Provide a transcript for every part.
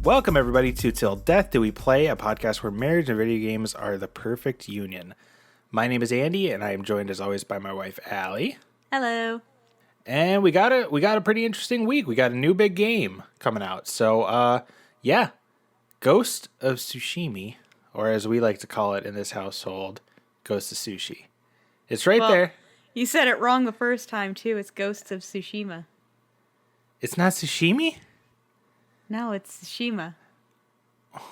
Welcome, everybody, to Till Death Do We Play, a podcast where marriage and video games are the perfect union. My name is Andy, and I am joined, as always, by my wife, Allie. Hello. And we got a pretty interesting week. We got a new big game coming out. So, Ghost of Tsushima, or as we like to call it in this household, Ghost of Sushi. It's right there. You said it wrong the first time, too. It's Ghosts of Tsushima. It's not Tsushima? No, it's Tsushima.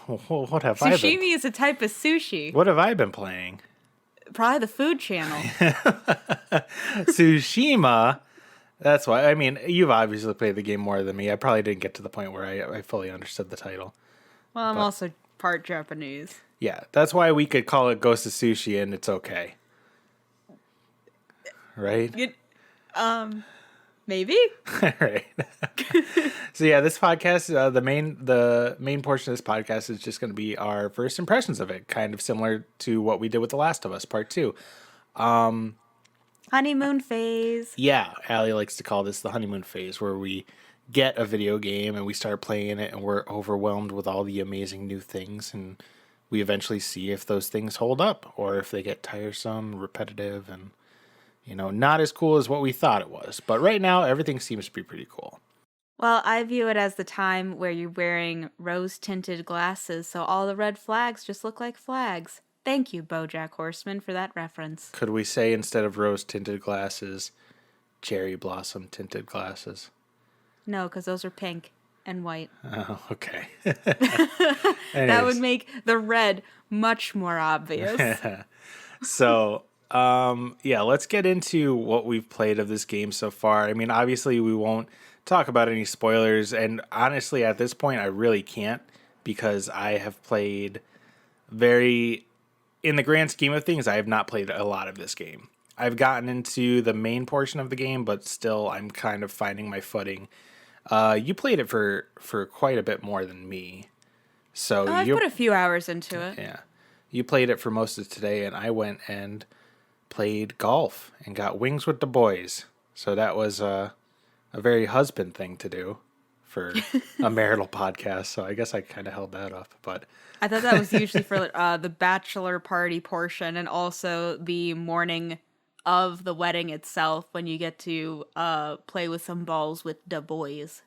Oh, what have I been? Sashimi is a type of sushi. What have I been playing? Probably the Food Channel. Tsushima. That's why. I mean, you've obviously played the game more than me. I probably didn't get to the point where I fully understood the title. Well, I'm also part Japanese. Yeah, that's why we could call it Ghost of Sushi and it's okay. Right? Maybe? Right. So yeah, this podcast, the main portion of this podcast is just going to be our first impressions of it, kind of similar to what we did with The Last of Us Part 2. Honeymoon phase. Yeah, Allie likes to call this the honeymoon phase, where we get a video game and we start playing it and we're overwhelmed with all the amazing new things, and we eventually see if those things hold up or if they get tiresome, repetitive, and not as cool as what we thought it was. But right now, everything seems to be pretty cool. Well, I view it as the time where you're wearing rose-tinted glasses, so all the red flags just look like flags. Thank you, BoJack Horseman, for that reference. Could we say, instead of rose-tinted glasses, cherry blossom-tinted glasses? No, because those are pink and white. Oh, okay. That would make the red much more obvious. So... let's get into what we've played of this game so far. I mean, obviously we won't talk about any spoilers, and honestly at this point I really can't, because I have played in the grand scheme of things, I have not played a lot of this game. I've gotten into the main portion of the game, but still I'm kind of finding my footing. You played it for quite a bit more than me. So I put a few hours into it. Yeah. You played it for most of today, and I went and played golf and got wings with the boys. So that was a very husband thing to do for a marital podcast. So I guess I kind of held that up. But I thought that was usually for the bachelor party portion, and also the morning of the wedding itself, when you get to play with some balls with the boys.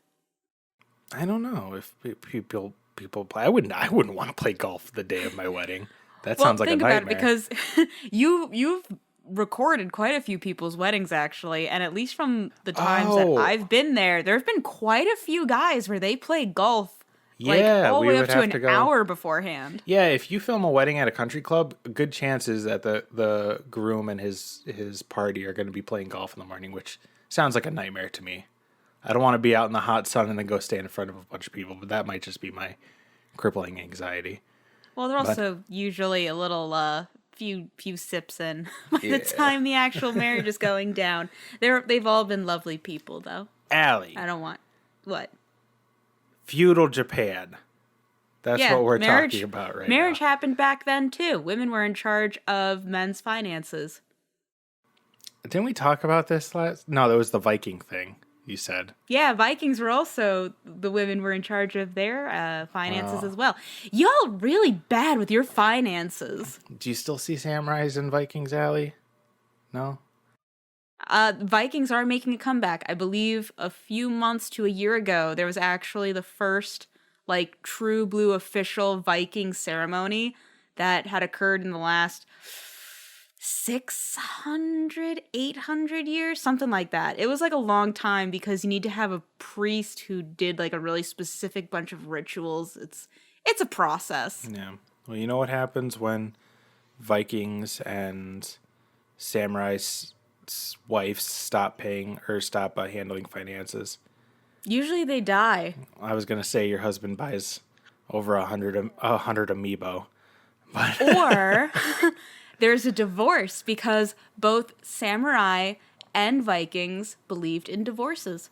I don't know if people play. I wouldn't want to play golf the day of my wedding. That sounds like a nightmare. Think about it, because you've recorded quite a few people's weddings, actually, and at least from the times that I've been there have been quite a few guys where they play golf all the way up to an hour beforehand. Yeah, if you film a wedding at a country club, good chances that the groom and his party are going to be playing golf in the morning, which sounds like a nightmare to me. I don't want to be out in the hot sun and then go stand in front of a bunch of people, but that might just be my crippling anxiety. Well, they're also usually a little few sips in by the time the actual marriage is going down. They've all been lovely people, though. Allie. I don't want... What? Feudal Japan. That's what we're talking about right now. Marriage happened back then, too. Women were in charge of men's finances. Didn't we talk about this last... No, that was the Viking thing, you said. Yeah, Vikings were also... The women were in charge of their finances as well. Y'all really bad with your finances. Do you still see samurais in Vikings, Allie? No? Vikings are making a comeback. I believe a few months to a year ago, there was actually the first, true blue official Viking ceremony that had occurred in the last 600, 800 years, something like that. It was a long time, because you need to have a priest who did a really specific bunch of rituals. It's a process. Yeah. Well, you know what happens when Vikings and samurai wives stop paying or stop handling finances? Usually they die. I was gonna say your husband buys over 100 amiibo, but or there's a divorce, because both samurai and Vikings believed in divorces.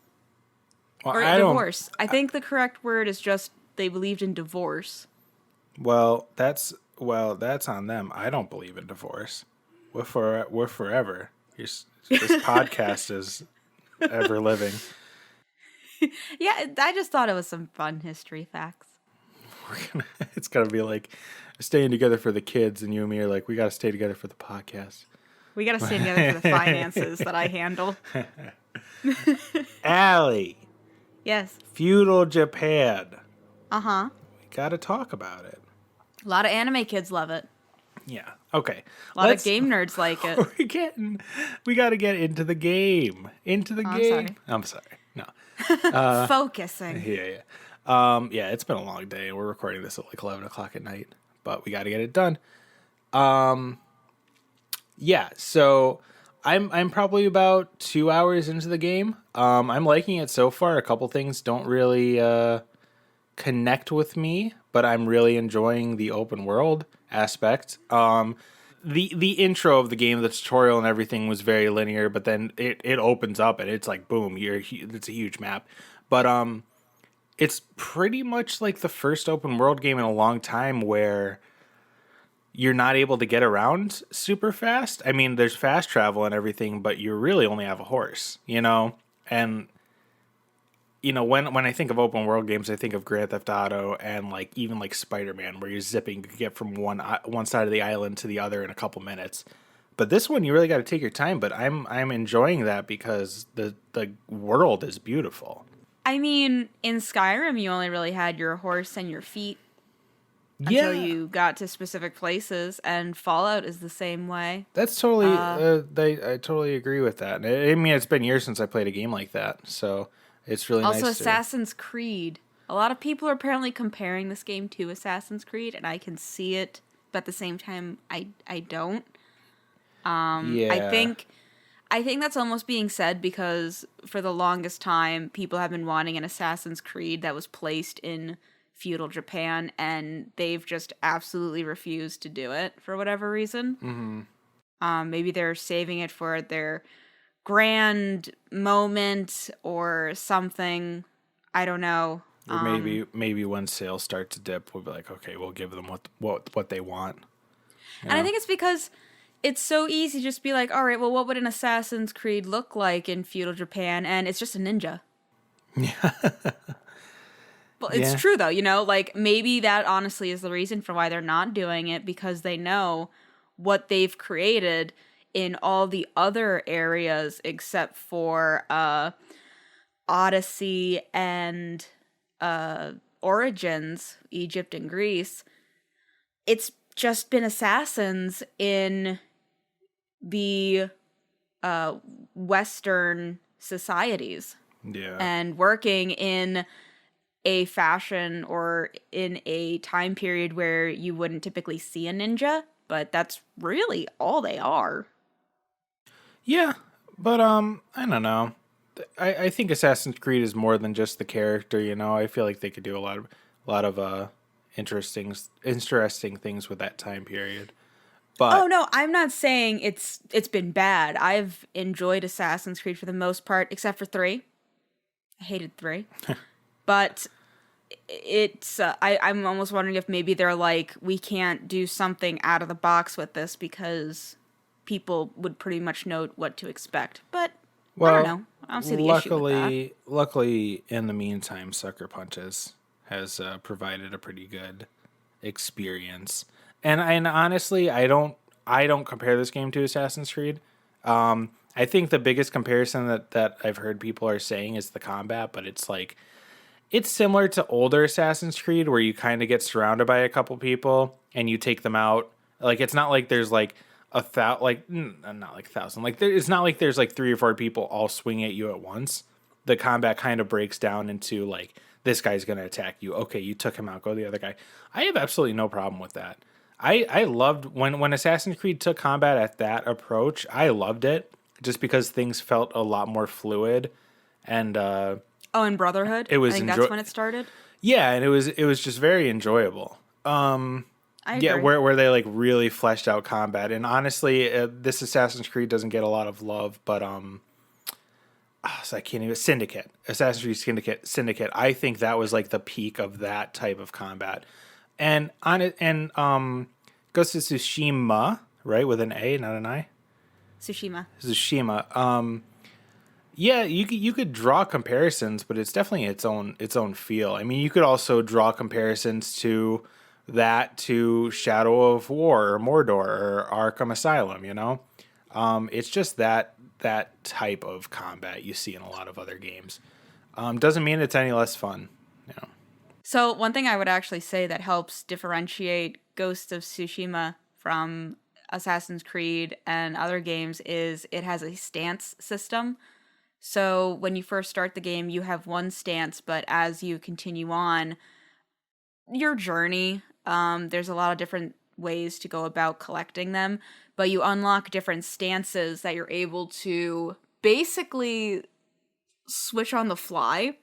Well, or divorce. I think the correct word is just they believed in divorce. Well, that's on them. I don't believe in divorce. We're forever. This podcast is ever living. Yeah, I just thought it was some fun history facts. It's gonna be like staying together for the kids, and you and me are like, we gotta stay together for the podcast. We got to stay together for the finances that I handle. Allie, Yes. Feudal Japan. Uh-huh. We gotta talk about it. A lot of anime kids love it. Yeah. Okay. A lot of game nerds like it. We got to get into the game. Into the game. I'm sorry. No. Focusing. Yeah. Yeah, it's been a long day. We're recording this at like 11 o'clock at night, but we got to get it done. Yeah, so I'm probably about 2 hours into the game. I'm liking it so far. A couple things don't really connect with me, but I'm really enjoying the open world aspect. The intro of the game, the tutorial and everything was very linear, but then it opens up and it's like boom, it's a huge map. But it's pretty much like the first open world game in a long time where you're not able to get around super fast. I mean, there's fast travel and everything, but you really only have a horse, you know? And you know, when I think of open world games, I think of Grand Theft Auto and like even like Spider-Man, where you're zipping to get from one side of the island to the other in a couple minutes. But this one, you really got to take your time. But I'm enjoying that because the world is beautiful. I mean, in Skyrim, you only really had your horse and your feet until you got to specific places, and Fallout is the same way. That's totally. I totally agree with that. I mean, it's been years since I played a game like that, so it's really also nice. Also, Assassin's Creed. A lot of people are apparently comparing this game to Assassin's Creed, and I can see it, but at the same time, I don't. Yeah. I think that's almost being said because for the longest time, people have been wanting an Assassin's Creed that was placed in feudal Japan, and they've just absolutely refused to do it for whatever reason. Mm-hmm. Maybe they're saving it for their grand moment or something. I don't know. Or maybe when sales start to dip, we'll be like, okay, we'll give them what they want. And I think it's because it's so easy to just be like, all right, well, what would an Assassin's Creed look like in feudal Japan? And it's just a ninja. Yeah. Well, it's true, though, you know? Like, maybe that honestly is the reason for why they're not doing it, because they know what they've created in all the other areas except for Odyssey and Origins, Egypt and Greece. It's just been assassins in the Western societies. Yeah. And working in a fashion or in a time period where you wouldn't typically see a ninja, but that's really all they are. Yeah, but I don't know. I think Assassin's Creed is more than just the character, you know. I feel like they could do a lot of interesting things with that time period. But oh no, I'm not saying it's been bad. I've enjoyed Assassin's Creed for the most part, except for 3. I hated 3. But it's I'm almost wondering if maybe they're like, we can't do something out of the box with this because people would pretty much know what to expect. But I don't know. I don't see the issue with that. Luckily, in the meantime, Sucker Punches has provided a pretty good experience. And honestly, I don't compare this game to Assassin's Creed. I think the biggest comparison that I've heard people are saying is the combat, but it's like, it's similar to older Assassin's Creed where you kind of get surrounded by a couple people and you take them out. Like, it's not like there's like not like 1,000. Like, it's not like there's like 3 or 4 people all swinging at you at once. The combat kind of breaks down into like, this guy's going to attack you. Okay, you took him out. Go to the other guy. I have absolutely no problem with that. I loved when Assassin's Creed took combat at that approach. I loved it just because things felt a lot more fluid. And in Brotherhood? It was I think that's when it started. Yeah, and it was just very enjoyable. I agree. Yeah, where they like really fleshed out combat. And honestly, this Assassin's Creed doesn't get a lot of love, but so I can't even Syndicate. Assassin's Creed Syndicate. I think that was like the peak of that type of combat. And on it goes to Tsushima, right, with an A, not an I. Tsushima. Yeah, you could draw comparisons, but it's definitely its own feel. I mean, you could also draw comparisons to Shadow of War or Mordor or Arkham Asylum. It's just that type of combat you see in a lot of other games. Doesn't mean it's any less fun. You know. So, one thing I would actually say that helps differentiate Ghost of Tsushima from Assassin's Creed and other games is it has a stance system. So, when you first start the game, you have one stance, but as you continue on your journey, there's a lot of different ways to go about collecting them, but you unlock different stances that you're able to basically switch on the fly.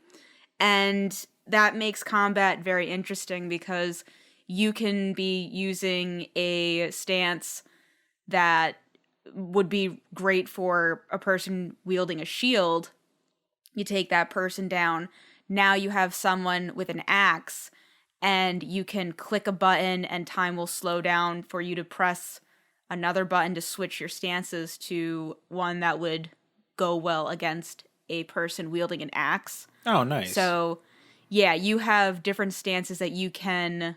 And that makes combat very interesting because you can be using a stance that would be great for a person wielding a shield. You take that person down. Now you have someone with an axe, and you can click a button, and time will slow down for you to press another button to switch your stances to one that would go well against a person wielding an axe. Oh, nice. So, yeah, you have different stances that you can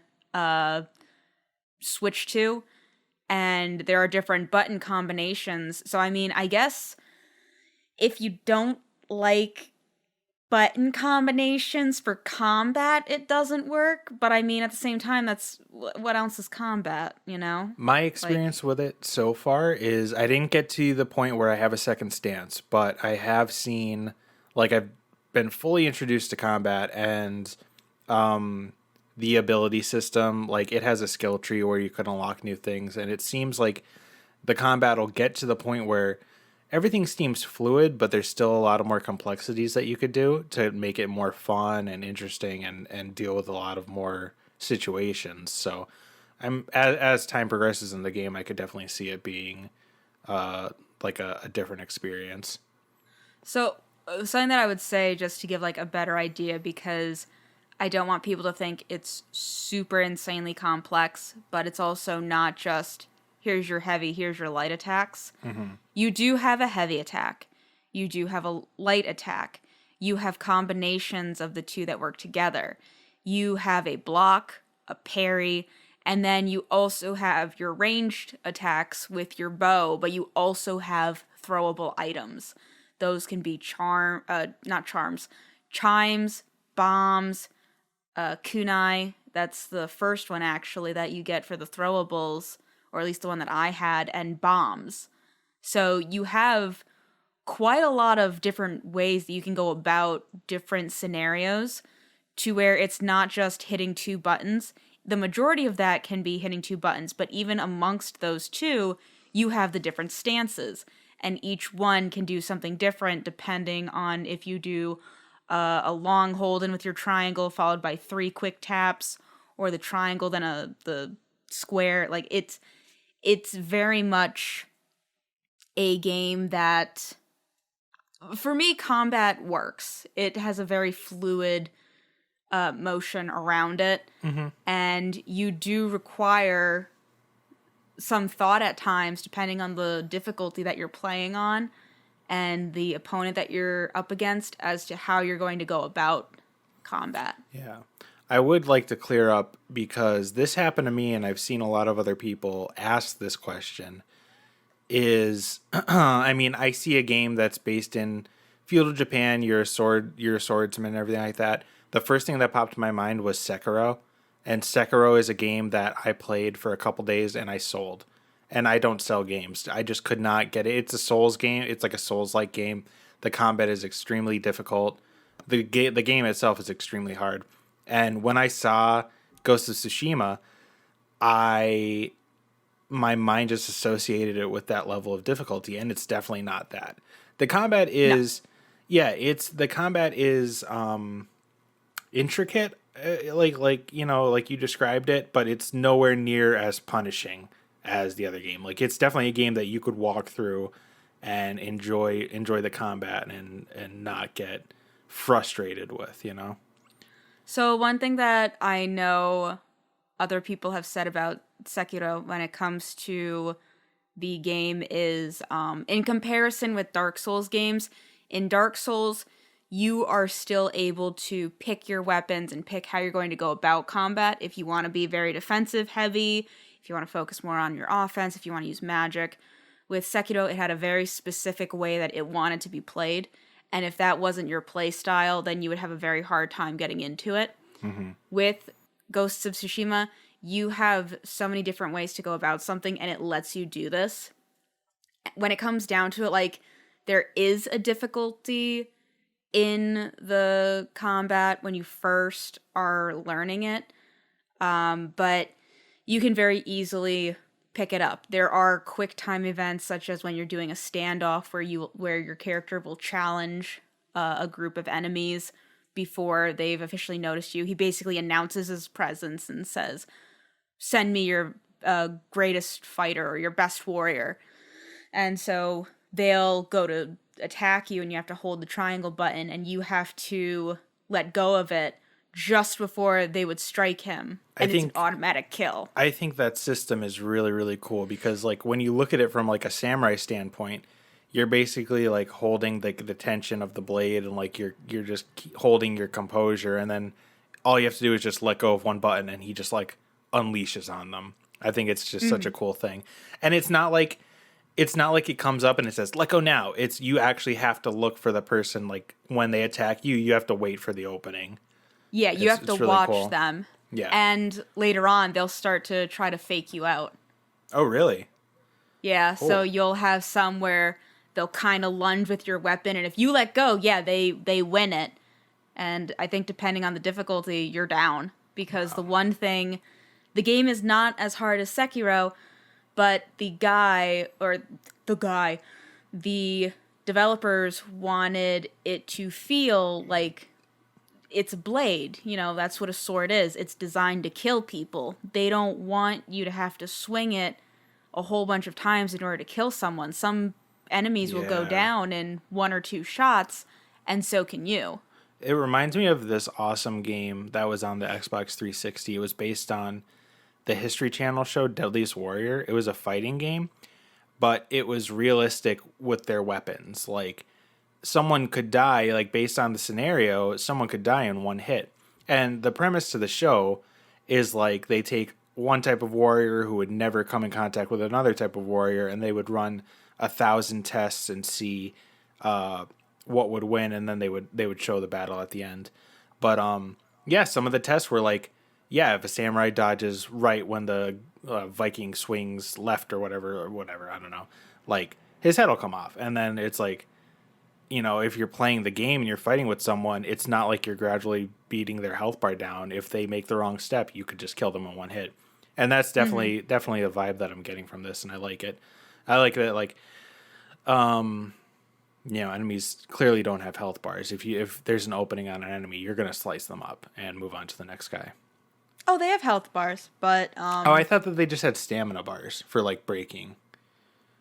switch to, and there are different button combinations. So, I mean, I guess if you don't like button combinations for combat, it doesn't work. But I mean, at the same time, that's what else is combat, you know? My Like, experience with it so far is I didn't get to the point where I have a second stance, but I have seen, like, I've been fully introduced to combat and the ability system. Like, it has a skill tree where you can unlock new things, and it seems like the combat will get to the point where everything seems fluid, but there's still a lot of more complexities that you could do to make it more fun and interesting and deal with a lot of more situations. So as time progresses in the game, I could definitely see it being like a different experience. so something that I would say just to give like a better idea because I don't want people to think it's super insanely complex, but it's also not just here's your heavy, here's your light attacks. You do have a heavy attack. You do have a light attack. You have combinations of the two that work together. You have a block, a parry, and then you also have your ranged attacks with your bow, but you also have throwable items. Those can be not charms, chimes, bombs, kunai. That's the first one actually that you get for the throwables, or at least the one that I had, and bombs. So you have quite a lot of different ways that you can go about different scenarios to where it's not just hitting two buttons. The majority of that can be hitting two buttons, but even amongst those two, you have the different stances, and each one can do something different depending on if you do a long hold in with your triangle followed by three quick taps, or the triangle then the square. Like it's very much a game that, for me, combat works. It has a very fluid motion around it, and you do require some thought at times, depending on the difficulty that you're playing on and the opponent that you're up against, as to how you're going to go about combat. Yeah. I would like to clear up because this happened to me and I've seen a lot of other people ask this question is I mean, I see a game that's based in feudal Japan, you're a swordsman and everything like that. The first thing that popped to my mind was Sekiro. And Sekiro is a game that I played for a couple days and I sold. And I don't sell games. I just could not get it. It's a Souls game. It's like a Souls-like game. The combat is extremely difficult. The game itself is extremely hard. And when I saw Ghost of Tsushima, I my mind just associated it with that level of difficulty, and it's definitely not that. The combat is, No. yeah, it's the combat is intricate, like like you described it, but it's nowhere near as punishing as the other game. Like it's definitely a game that you could walk through and enjoy the combat and not get frustrated with. So one thing that I know other people have said about Sekiro when it comes to the game is, in comparison with Dark Souls games, In Dark Souls, you are still able to pick your weapons and pick how you're going to go about combat. If you want to be very defensive heavy, if you want to focus more on your offense, if you want to use magic. With Sekiro, it had a very specific way that it wanted to be played. And if that wasn't your play style, then you would have a very hard time getting into it. Mm-hmm. With Ghosts of Tsushima, you have so many different ways to go about something, and it lets you do this. When it comes down to it, like, there is a difficulty in the combat when you first are learning it, but you can very easily pick it up. There are quick time events, such as when you're doing a standoff where your character will challenge a group of enemies before they've officially noticed you. He basically announces his presence and says, "Send me your greatest fighter or your best warrior." And so they'll go to attack you, and you have to hold the triangle button, and you have to let go of it just before they would strike him, and it's an automatic kill. I think that system is really, really cool because, like, when you look at it from, like, a samurai standpoint, you're basically, like, holding the tension of the blade, and, like, you're just holding your composure, and then all you have to do is just let go of one button, and he just, like, unleashes on them. I think it's just such a cool thing. And it's not like it comes up and it says, "Let go now." It's you actually have to look for the person, like, when they attack you, you have to wait for the opening. Yeah, you have to really watch them. Yeah. And later on, they'll start to try to fake you out. Oh, really? Yeah, Cool. so you'll have some where they'll kind of lunge with your weapon, and if you let go, yeah, they win it. And I think depending on the difficulty, you're down. Because the one thing, the game is not as hard as Sekiro, but the developers wanted it to feel like it's a blade. You know, that's what a sword is. It's designed to kill people. They don't want you to have to swing it a whole bunch of times in order to kill someone. Some enemies will go down in 1 or 2 shots, and so can you. It reminds me of this awesome game that was on the Xbox 360. It was based on the History Channel show Deadliest Warrior. It was a fighting game, but it was realistic with their weapons. Like, someone could die, like, based on the scenario, someone could die in one hit. And the premise to the show is, like, they take one type of warrior who would never come in contact with another type of warrior, and they would run 1,000 tests and see what would win, and then they would show the battle at the end. But yeah, some of the tests were like, yeah, if a samurai dodges right when the Viking swings left or whatever, I don't know, like, his head will come off. And then it's like, you know, if you're playing the game and you're fighting with someone, it's not like you're gradually beating their health bar down. If they make the wrong step, you could just kill them in one hit. And that's definitely the vibe that I'm getting from this, and I like it. I like that, like, you know, enemies clearly don't have health bars. If there's an opening on an enemy, you're gonna slice them up and move on to the next guy. Oh, they have health bars, but oh, I thought that they just had stamina bars for, like, breaking.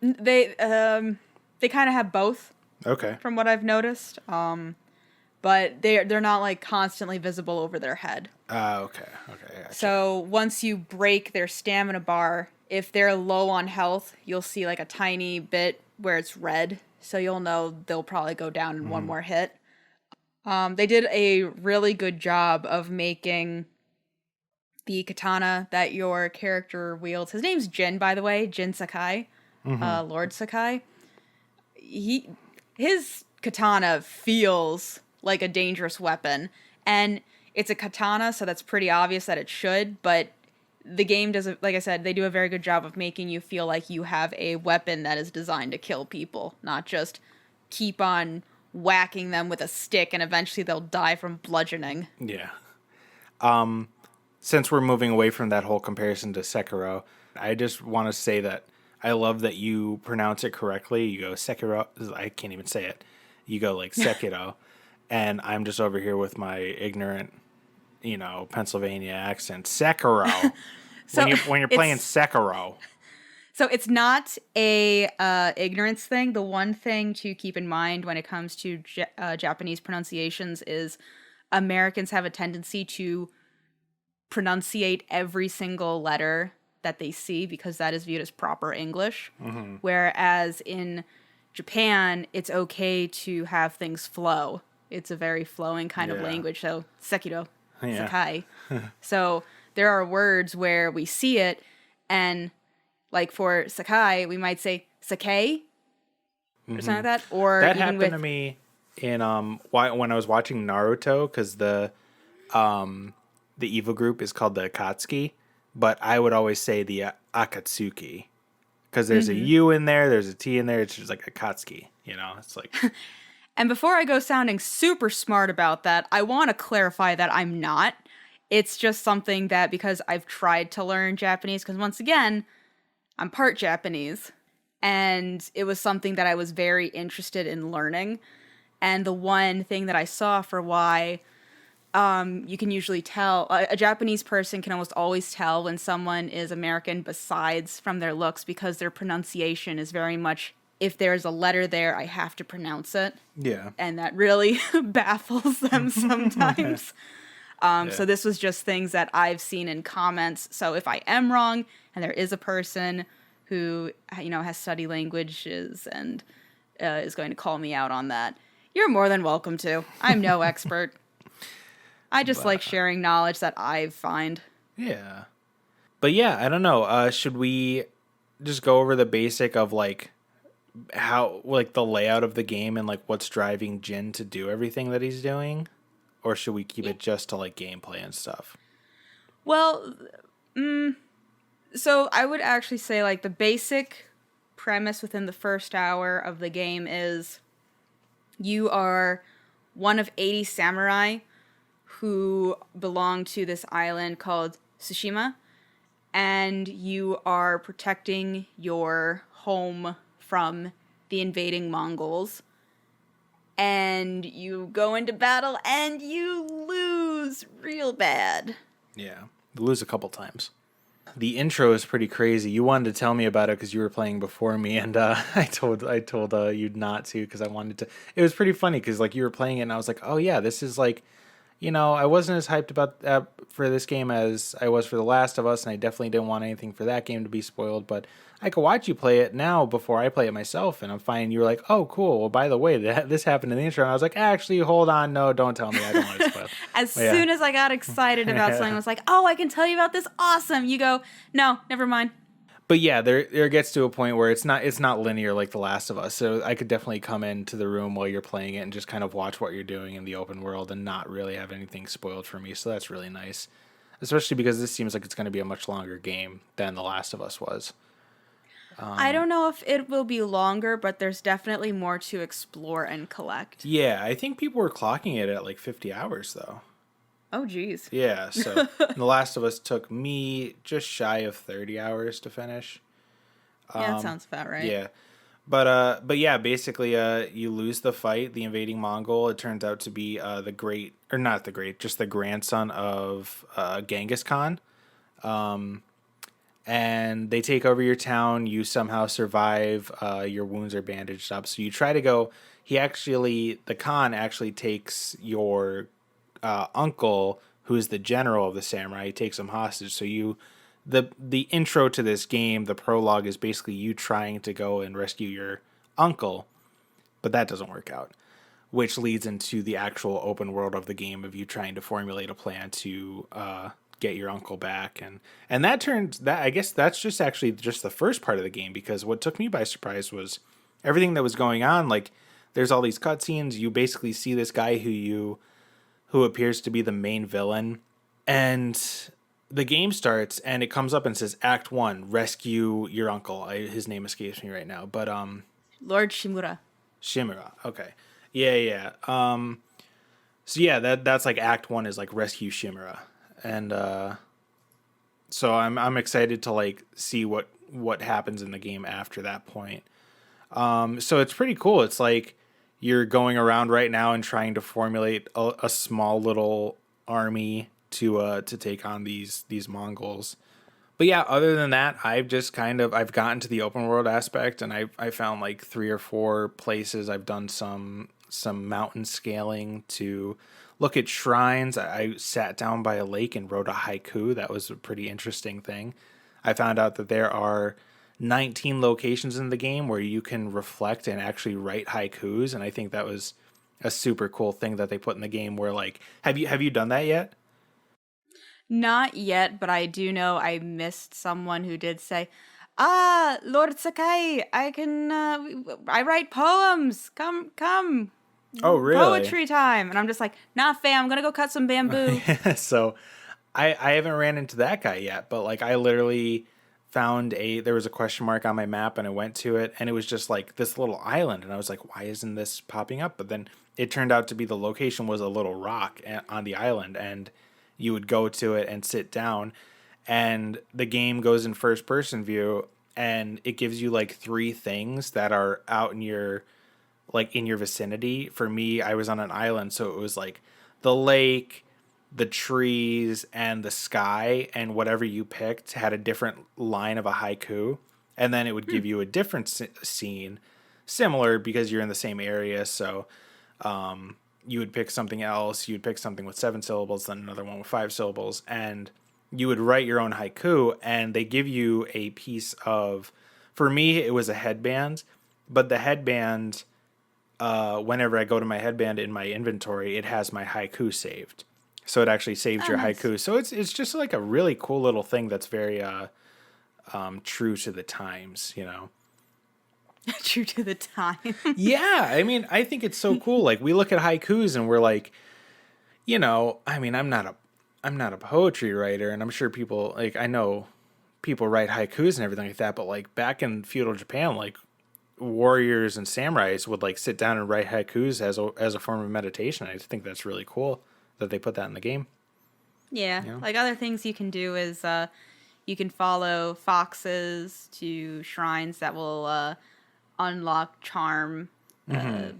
They kind of have both. Okay. From what I've noticed, but they're not, like, constantly visible over their head. Okay. Gotcha. So once you break their stamina bar, if they're low on health, you'll see, like, a tiny bit where it's red. So you'll know they'll probably go down in one more hit. They did a really good job of making the katana that your character wields. His name's Jin, by the way, Jin Sakai, Lord Sakai. His katana feels like a dangerous weapon, and it's a katana, so that's pretty obvious that it should, but the game does, like I said, they do a very good job of making you feel like you have a weapon that is designed to kill people, not just keep on whacking them with a stick and eventually they'll die from bludgeoning. Yeah. Since we're moving away from that whole comparison to Sekiro, I just want to say that I love that you pronounce it correctly. You go Sekiro. I can't even say it. You go, like, Sekiro. And I'm just over here with my ignorant, you know, Pennsylvania accent. Sekiro. So when you're playing Sekiro. So it's not a ignorance thing. The one thing to keep in mind when it comes to Japanese pronunciations is Americans have a tendency to pronunciate every single letter that they see because that is viewed as proper English. Whereas in Japan, it's okay to have things flow. It's a very flowing kind of Yeah. language. So, sekiro, Yeah. sakai. So, there are words where we see it, and like for sakai, we might say sake or something like that. Or That even happened with to me in when I was watching Naruto, because the evil group is called the Akatsuki, but I would always say the Akatsuki, because there's a U in there, there's a T in there. It's just like Akatsuki, you know. It's like And before I go sounding super smart about that, I want to clarify that I'm not. It's just something that, because I've tried to learn Japanese, because once again, I'm part Japanese, and it was something that I was very interested in learning. And the one thing that I saw for why you can usually tell, a Japanese person can almost always tell when someone is American besides from their looks, because their pronunciation is very much, if there's a letter there, I have to pronounce it. yeah. And that really baffles them sometimes. Yeah. So this was just things that I've seen in comments. So if I am wrong, and there is a person who, you know, has studied languages and is going to call me out on that, you're more than welcome to. I'm no expert. I just like sharing knowledge that I find. Yeah. But yeah, I don't know. Should we just go over the basic of like how, like, the layout of the game and like what's driving Jin to do everything that he's doing? Or should we keep it just to like gameplay and stuff? Well, so I would actually say like the basic premise within the first hour of the game is you are one of 80 samurai who belong to this island called Tsushima, and you are protecting your home from the invading Mongols. And you go into battle and you lose real bad. Yeah. Lose a couple times. The intro is pretty crazy. You wanted to tell me about it because you were playing before me, and I told you not to, because I wanted to. It was pretty funny because like you were playing it, and I was like, oh yeah, this is like, you know, I wasn't as hyped about that for this game as I was for The Last of Us, and I definitely didn't want anything for that game to be spoiled. But I could watch you play it now before I play it myself, and I'm fine. You were like, oh cool. Well, by the way, this happened in the intro, and I was like, actually, hold on, no, don't tell me. I don't want to spoil. As soon as I got excited about something, I was like, oh, I can tell you about this. Awesome. You go, no, never mind. But yeah, there gets to a point where it's not linear like The Last of Us. So I could definitely come into the room while you're playing it and just kind of watch what you're doing in the open world and not really have anything spoiled for me. So that's really nice, especially because this seems like it's going to be a much longer game than The Last of Us was. I don't know if it will be longer, but there's definitely more to explore and collect. Yeah, I think people were clocking it at like 50 hours though. Oh, geez. Yeah, so The Last of Us took me just shy of 30 hours to finish. Yeah, that sounds about right. Yeah. But yeah, basically, you lose the fight. The invading Mongol, it turns out to be just the grandson of Genghis Khan. And they take over your town. You somehow survive. Your wounds are bandaged up. So you try to go. The Khan actually takes your uncle, who is the general of the samurai. He takes him hostage. So the intro to this game, the prologue, is basically you trying to go and rescue your uncle, but that doesn't work out, which leads into the actual open world of the game of you trying to formulate a plan to get your uncle back, and I guess that's just actually just the first part of the game, because what took me by surprise was everything that was going on. Like, there's all these cutscenes. You basically see this guy who appears to be the main villain, and the game starts and it comes up and says Act 1, rescue your uncle. His name escapes me right now, but Lord Shimura. Shimura. Okay. Yeah. So yeah, that's like Act 1 is like rescue Shimura. And so I'm excited to like see what happens in the game after that point. So it's pretty cool. It's like you're going around right now and trying to formulate a small little army to take on these Mongols. But yeah, other than that, I've gotten to the open world aspect, and I found like 3 or 4 places. I've done some mountain scaling to look at shrines. I sat down by a lake and wrote a haiku. That was a pretty interesting thing. I found out that there are 19 locations in the game where you can reflect and actually write haikus, and I think that was a super cool thing that they put in the game. Where like, have you done that yet? Not yet, but I do know I missed someone who did say, Lord Sakai, I write poems. Come, Oh, really? poetry time. And I'm just like, nah, fam, I'm gonna go cut some bamboo. So I haven't ran into that guy yet, but like I literally found there was a question mark on my map and I went to it and it was just like this little island and I was like, why isn't this popping up? But then it turned out to be the location was a little rock on the island, and you would go to it and sit down, and the game goes in first person view, and it gives you like three things that are out in your vicinity. For me, I was on an island, so it was like the lake, the trees, and the sky, and whatever you picked had a different line of a haiku, and then it would give you a different scene, similar because you're in the same area. So you would pick something else. You'd pick something with 7 syllables, then another one with 5 syllables, and you would write your own haiku. And they give you a piece of, for me, it was a headband, but the headband, whenever I go to my headband in my inventory, it has my haiku saved. So it actually saves your Nice. haiku. So it's just like a really cool little thing that's very true to the times, you know. True to the time. Yeah, I mean, I think it's so cool. Like we look at haikus and we're like, you know, I mean, I'm not a poetry writer, and I'm sure people like I know people write haikus and everything like that, but like back in feudal Japan, like warriors and samurais would like sit down and write haikus as a form of meditation. I just think that's really cool that they put that in the game. Yeah, You know? like other things you can do is you can follow foxes to shrines that will unlock charm. Oh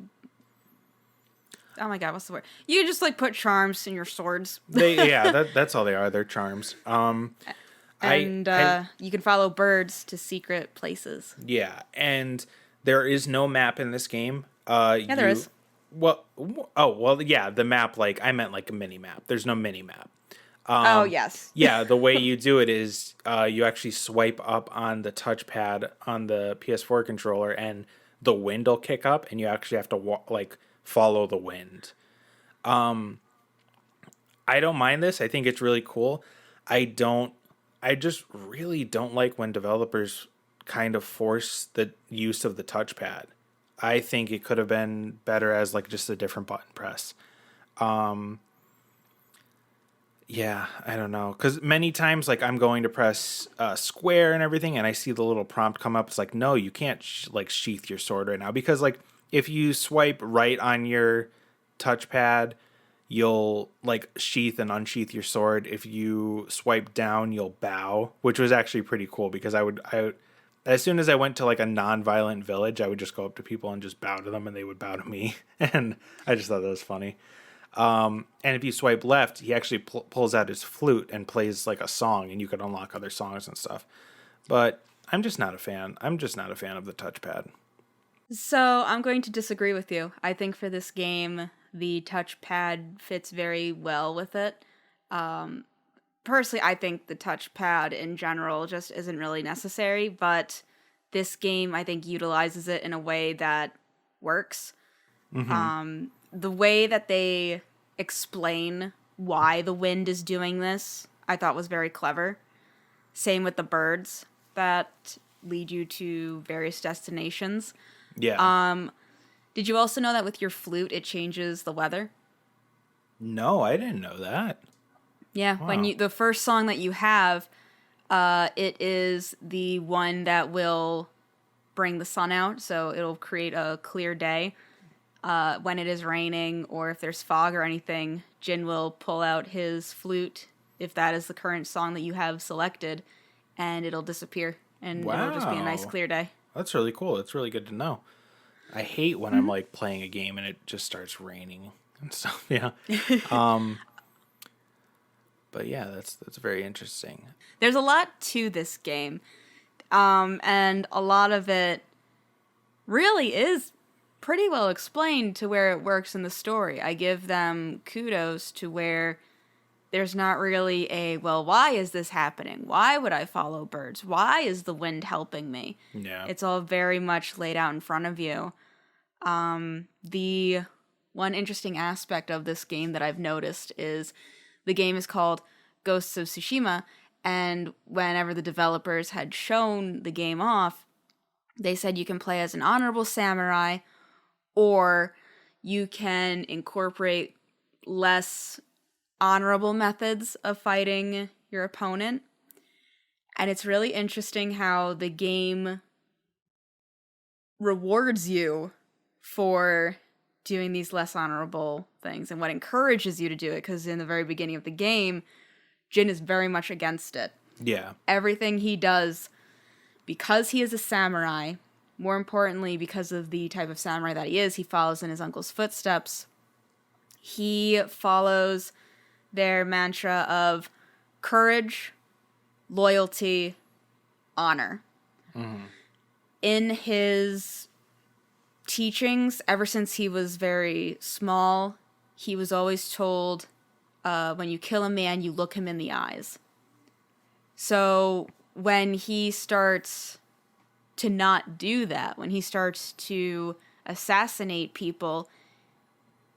my god, what's the word? You just like put charms in your swords, That's all they are. They're charms. and I you can follow birds to secret places. Yeah, and there is no map in this game. Yeah, there is. Well, oh well, yeah, the map. Like I meant like a mini map. There's no mini map. Oh yes. Yeah, the way you do it is you actually swipe up on the touchpad on the PS4 controller, and the wind will kick up, and you actually have to follow the wind. I don't mind this. I think it's really cool. I don't. I just really don't like when developers kind of force the use of the touchpad. I think it could have been better as like just a different button press. Yeah, I don't know. Because many times, like, I'm going to press square and everything, and I see the little prompt come up. It's like, no, you can't, sheath your sword right now. Because, like, if you swipe right on your touchpad, you'll, like, sheath and unsheath your sword. If you swipe down, you'll bow, which was actually pretty cool. Because as soon as I went to, like, a non-violent village, I would just go up to people and just bow to them, and they would bow to me. And I just thought that was funny. And if you swipe left, he actually pulls out his flute and plays like a song, and you can unlock other songs and stuff. But I'm just not a fan. I'm just not a fan of the touchpad. So I'm going to disagree with you. I think for this game, the touchpad fits very well with it. Personally, I think the touchpad in general just isn't really necessary, but this game, I think, utilizes it in a way that works. The way that they explain why the wind is doing this, I thought was very clever. Same with the birds that lead you to various destinations. Yeah. Did you also know that with your flute, it changes the weather? No, I didn't know that. Yeah, Wow. when the first song that you have, it is the one that will bring the sun out, so it'll create a clear day. When it is raining or if there's fog or anything, Jin will pull out his flute, if that is the current song that you have selected, and it'll disappear, and it'll just be a nice Wow. clear day. That's really cool. That's really good to know. I hate when I'm like playing a game and it just starts raining and stuff. Yeah. But yeah, that's very interesting. There's a lot to this game, and a lot of it really is pretty well explained to where it works in the story. I give them kudos to where there's not really a, well, why is this happening? Why would I follow birds? Why is the wind helping me? Yeah. It's all very much laid out in front of you. The one interesting aspect of this game that I've noticed is the game is called Ghosts of Tsushima, and whenever the developers had shown the game off, they said you can play as an honorable samurai, or you can incorporate less honorable methods of fighting your opponent. And it's really interesting how the game rewards you for doing these less honorable things and what encourages you to do it, because in the very beginning of the game, Jin is very much against it. Yeah. Everything he does, because he is a samurai, more importantly, because of the type of samurai that he follows in his uncle's footsteps. He follows their mantra of courage, loyalty, honor. Mm-hmm. In his teachings, ever since he was very small, he was always told, when you kill a man, you look him in the eyes. So when he starts to not do that, when he starts to assassinate people,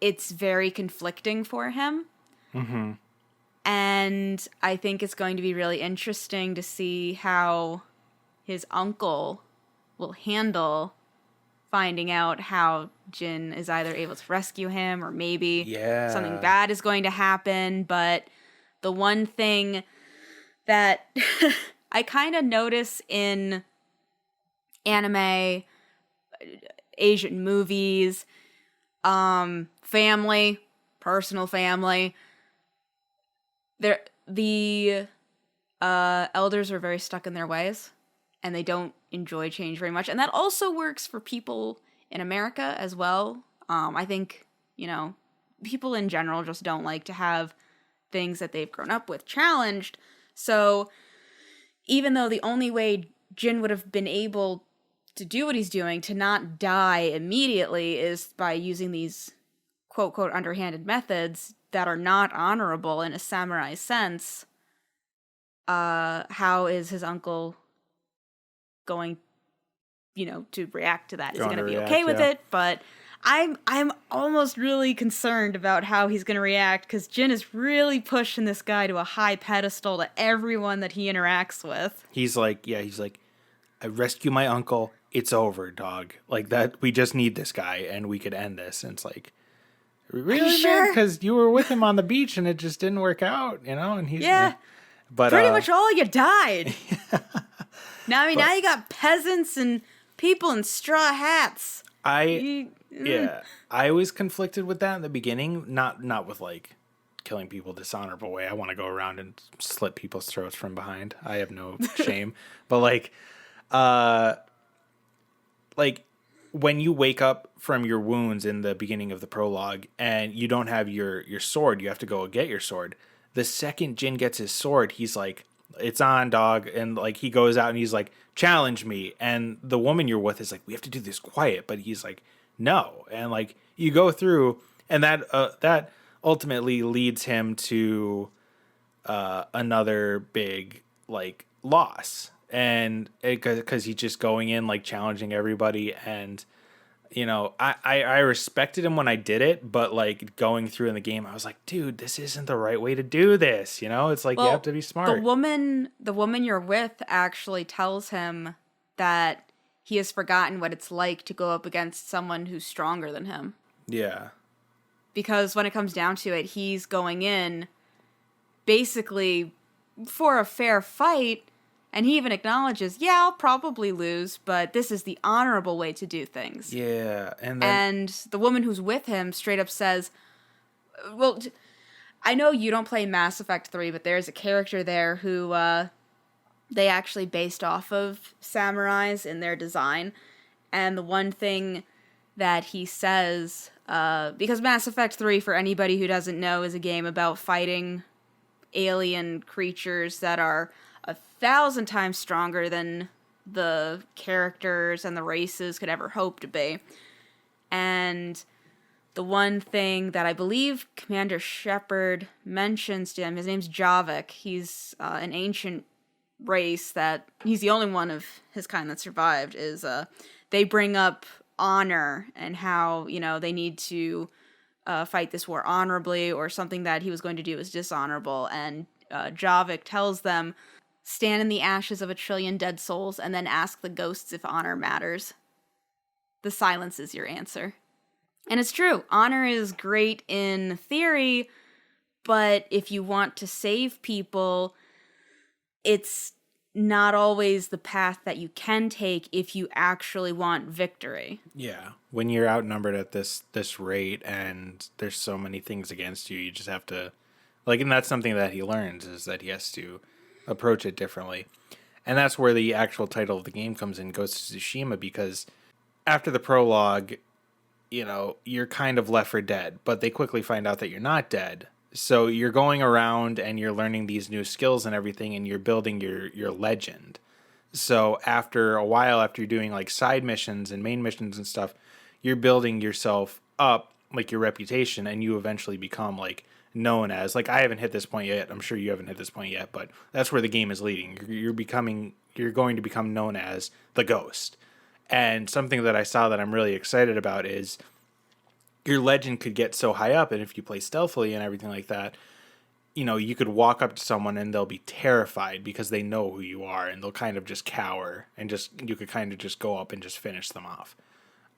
it's very conflicting for him. Mm-hmm. And I think it's going to be really interesting to see how his uncle will handle finding out how Jin is either able to rescue him, or maybe something bad is going to happen. But the one thing that I kind of notice in anime, Asian movies, family, personal family, the elders are very stuck in their ways, and they don't enjoy change very much. And that also works for people in America as well. I think, people in general just don't like to have things that they've grown up with challenged. So even though the only way Jin would have been able to do what he's doing, to not die immediately, is by using these quote-quote underhanded methods that are not honorable in a samurai sense, how is his uncle going, to react to that? Is he going to be okay with it? But I'm almost really concerned about how he's going to react, because Jin is really pushing this guy to a high pedestal to everyone that he interacts with. He's like, I rescue my uncle. It's over, dog. Like that. We just need this guy, and we could end this. And it's like, really, man? Because you were with him on the beach, and it just didn't work out, And he's but pretty much all you died. Now you got peasants and people in straw hats. I was conflicted with that in the beginning. Not with like killing people dishonorable way. I want to go around and slit people's throats from behind. I have no shame. But like when you wake up from your wounds in the beginning of the prologue and you don't have your sword, you have to go get your sword. The second Jin gets his sword, he's like, it's on, dog. And like he goes out and he's like, challenge me. And the woman you're with is like, we have to do this quiet. But he's like, no. And like you go through, and that ultimately leads him to another big like loss. And because he's just going in like challenging everybody, and I respected him when I did it, but like going through in the game, I was like, dude, this isn't the right way to do this. It's like, you have to be smart. The woman you're with actually tells him that he has forgotten what it's like to go up against someone who's stronger than him. Yeah. Because when it comes down to it, he's going in basically for a fair fight. And he even acknowledges, I'll probably lose, but this is the honorable way to do things. Yeah. And the woman who's with him straight up says, well, I know you don't play Mass Effect 3, but there's a character there who they actually based off of samurais in their design. And the one thing that he says, because Mass Effect 3, for anybody who doesn't know, is a game about fighting alien creatures that are 1,000 times stronger than the characters and the races could ever hope to be. And the one thing that I believe Commander Shepard mentions to him, his name's Javik. He's an ancient race that he's the only one of his kind that survived, is they bring up honor and how, you know, they need to fight this war honorably, or something that he was going to do is dishonorable. And Javik tells them, stand in the ashes of a trillion dead souls and then ask the ghosts if honor matters. The silence is your answer. And it's true. Honor is great in theory, but if you want to save people, it's not always the path that you can take if you actually want victory. Yeah. When you're outnumbered at this rate and there's so many things against you, you just have to, like, and that's something that he learns, is that he has to approach it differently. And that's where the actual title of the game comes in, Ghost of Tsushima, because after the prologue, you know, you're kind of left for dead, but they quickly find out that you're not dead. So you're going around and you're learning these new skills and everything, and you're building your legend. So after a while, after you're doing like side missions and main missions and stuff, you're building yourself up, like your reputation, and you eventually become like known as, like, I haven't hit this point yet. I'm sure you haven't hit this point yet, but that's where the game is leading. You're going to become known as the Ghost. And something that I saw that I'm really excited about is your legend could get so high up, and if you play stealthily and everything like that, you know, you could walk up to someone and they'll be terrified because they know who you are, and they'll kind of just cower, and you could kind of just go up and just finish them off.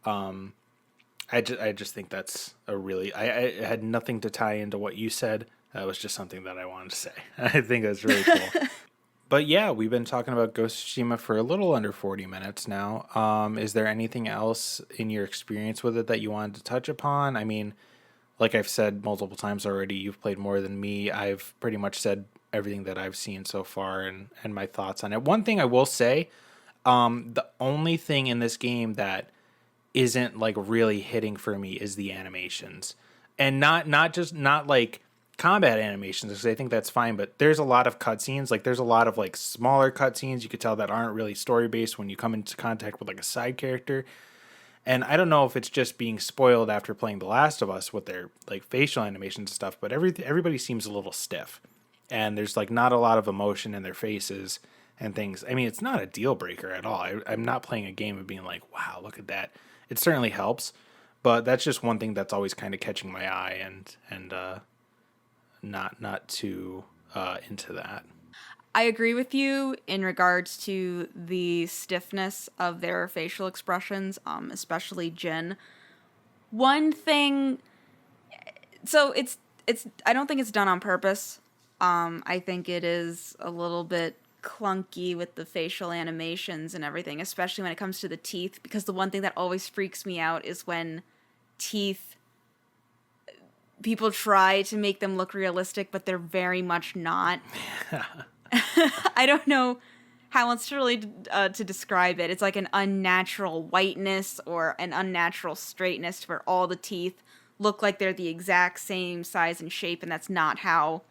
I just think that's a really, I had nothing to tie into what you said. That was just something that I wanted to say. I think that's really cool. But yeah, we've been talking about Ghost of Tsushima for a little under 40 minutes now. Is there anything else in your experience with it that you wanted to touch upon? I mean, like I've said multiple times already, you've played more than me. I've pretty much said everything that I've seen so far and my thoughts on it. One thing I will say, the only thing in this game that isn't like really hitting for me is the animations. And not like combat animations, because I think that's fine, but there's a lot of cutscenes. Like, there's a lot of like smaller cutscenes you could tell that aren't really story based when you come into contact with like a side character. And I don't know if it's just being spoiled after playing The Last of Us with their like facial animations and stuff, but everybody seems a little stiff, and there's like not a lot of emotion in their faces and things. I mean, it's not a deal breaker at all. I'm not playing a game and being like, wow, look at that. It certainly helps, but that's just one thing that's always kind of catching my eye, and not too into that. I agree with you in regards to the stiffness of their facial expressions, especially Jin. One thing, so it's I don't think it's done on purpose. I think it is a little bit clunky with the facial animations and everything, especially when it comes to the teeth, because the one thing that always freaks me out is when people try to make them look realistic, but they're very much not. I don't know how else to really to describe it. It's like an unnatural whiteness or an unnatural straightness where all the teeth look like they're the exact same size and shape, and that's not how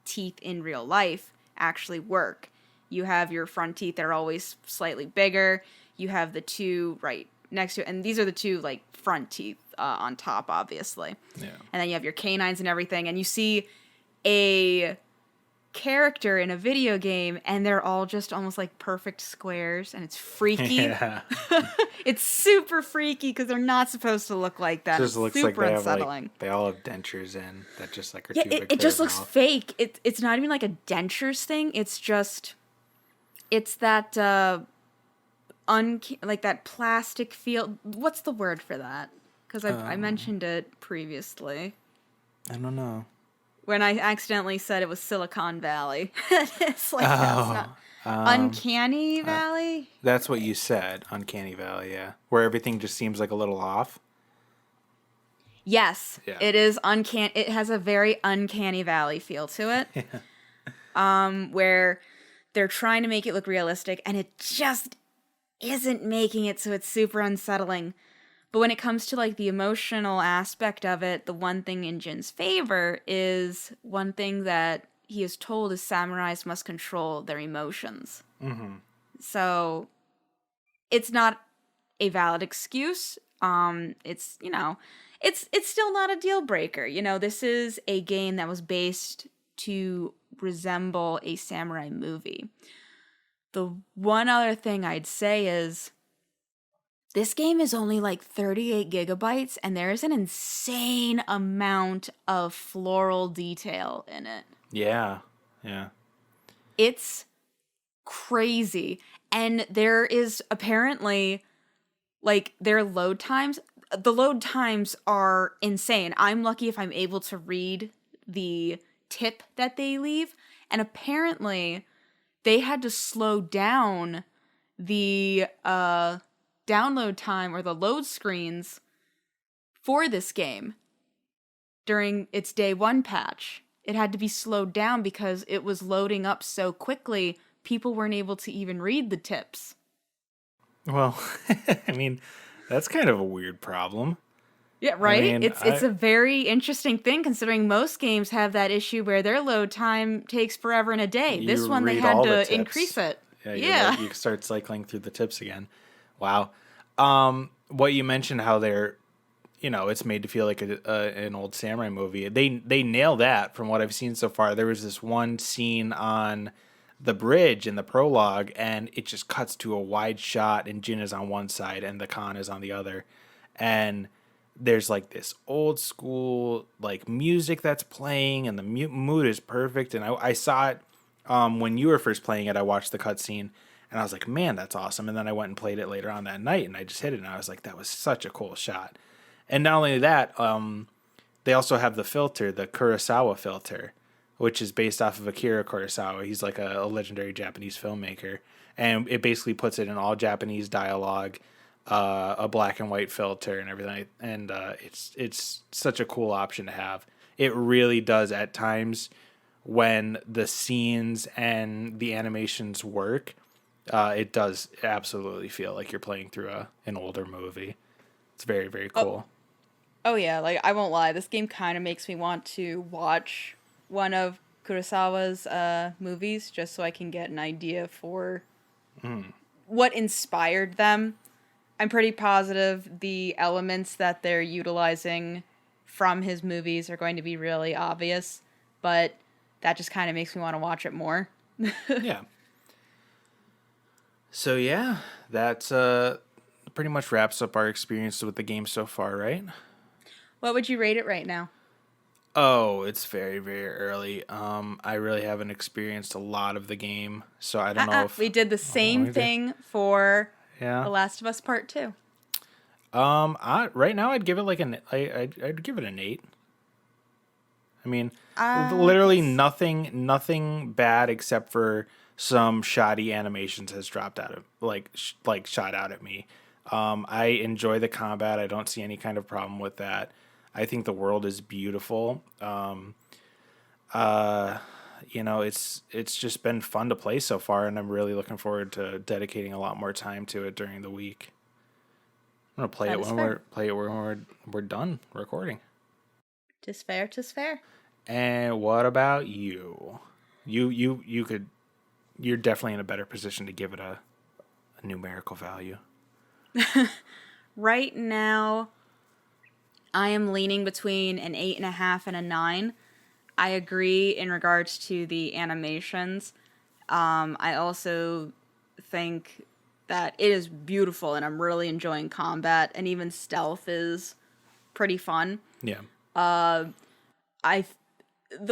teeth in real life actually work. You have your front teeth that are always slightly bigger. You have the two right next to it, and these are the two like front teeth on top, obviously. Yeah. And then you have your canines and everything, and you see a character in a video game and they're all just almost like perfect squares, and it's freaky. Yeah. It's super freaky because they're not supposed to look like that. Just it's looks super like unsettling. they all have dentures in that just like are Yeah, too big it for just their looks mouth. fake. It's not even like a dentures thing. It's that like that plastic feel. What's the word for that? Because I mentioned it previously. I don't know. When I accidentally said it was Silicon Valley. It's like, that's not... Uncanny Valley? That's what you said, Uncanny Valley, yeah. Where everything just seems like a little off. Yes, Yeah. it is uncanny. It has a very Uncanny Valley feel to it. Where they're trying to make it look realistic, and it just isn't making it, so it's super unsettling. But when it comes to like the emotional aspect of it, the one thing in Jin's favor is one thing that he is told is samurais must control their emotions. Mm-hmm. So it's not a valid excuse. It's, it's still not a deal breaker. You know, this is a game that was based to resemble a samurai movie. The one other thing I'd say is this game is only like 38 gigabytes, and there's an insane amount of floral detail in it. Yeah. Yeah. It's crazy. And there is apparently like their load times. The load times are insane. I'm lucky if I'm able to read the tip that they leave. And apparently they had to slow down the download time or the load screens for this game during its day one patch. It had to be slowed down because it was loading up so quickly, people weren't able to even read the tips. Well, I mean, that's kind of a weird problem. Yeah, right? I mean, It's a very interesting thing considering most games have that issue where their load time takes forever and a day. This one they read had all the to tips. increase it. Yeah, Yeah. you start cycling through the tips again. Wow. What you mentioned, how they're, it's made to feel like an old samurai movie. They nail that from what I've seen so far. There was this one scene on the bridge in the prologue, and it just cuts to a wide shot, and Jin is on one side and the Khan is on the other, and there's like this old school like music that's playing, and the mood is perfect. And I saw it when you were first playing it. I watched the cutscene, and I was like, man, that's awesome. And then I went and played it later on that night, and I just hit it, and I was like, that was such a cool shot. And not only that, they also have the filter, the Kurosawa filter, which is based off of Akira Kurosawa. He's like a legendary Japanese filmmaker. And it basically puts it in all Japanese dialogue, a black and white filter and everything. And it's such a cool option to have. It really does at times when the scenes and the animations work. It does absolutely feel like you're playing through an older movie. It's very, very cool. Oh yeah, like I won't lie, this game kind of makes me want to watch one of Kurosawa's movies just so I can get an idea for what inspired them. I'm pretty positive the elements that they're utilizing from his movies are going to be really obvious, but that just kind of makes me want to watch it more. Yeah. So yeah, that's pretty much wraps up our experience with the game so far, right? What would you rate it right now? Oh, it's very, very early. I really haven't experienced a lot of the game, so I don't know if we did the same thing for yeah. The Last of Us Part 2. Right now I'd give it like I'd give it an 8. I mean, literally nothing bad except for some shoddy animations has dropped out of shot out at me. I enjoy the combat. I don't see any kind of problem with that. I think the world is beautiful. It's just been fun to play so far, and I'm really looking forward to dedicating a lot more time to it during the week. I'm gonna play it when we're done recording. 'Tis fair, 'tis fair. And what about you? You're definitely in a better position to give it a numerical value. Right now, I am leaning between an 8.5 and a 9. I agree in regards to the animations. I also think that it is beautiful, and I'm really enjoying combat, and even stealth is pretty fun. Yeah. The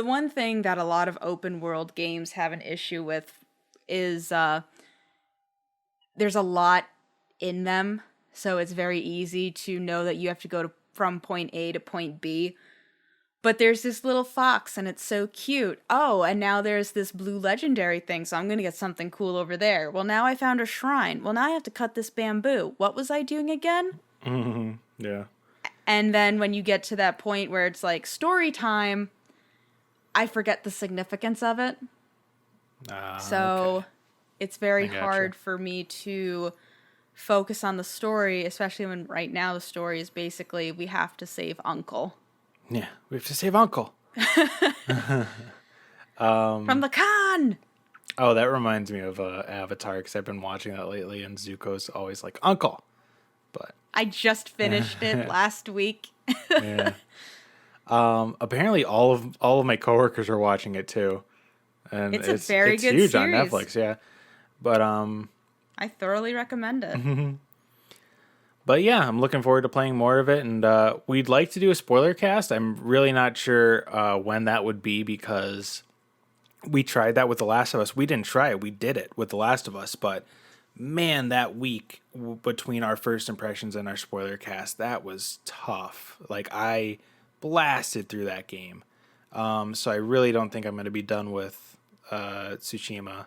one thing that a lot of open world games have an issue with is there's a lot in them, so it's very easy to know that you have to go from point A to point B. But there's this little fox, and it's so cute. Oh, and now there's this blue legendary thing, so I'm going to get something cool over there. Well, now I found a shrine. Well, now I have to cut this bamboo. What was I doing again? Mm-hmm. Yeah. And then when you get to that point where it's like story time, I forget the significance of it. So okay. it's very hard for me to focus on the story, especially when right now the story is basically we have to save Uncle. Yeah, we have to save Uncle. From the Khan! Oh, that reminds me of Avatar, because I've been watching that lately, and Zuko's always like, Uncle! But I just finished it last week, Yeah. Apparently all of my coworkers are watching it too, and It's a very it's good huge on series. Netflix. Yeah, but I thoroughly recommend it. but yeah, I'm looking forward to playing more of it, and we'd like to do a spoiler cast. I'm really not sure when that would be because we tried that with The Last of Us. We didn't try it. We did it with The Last of Us, but man, that week between our first impressions and our spoiler cast, that was tough. Like I blasted through that game. So I really don't think I'm going to be done with Tsushima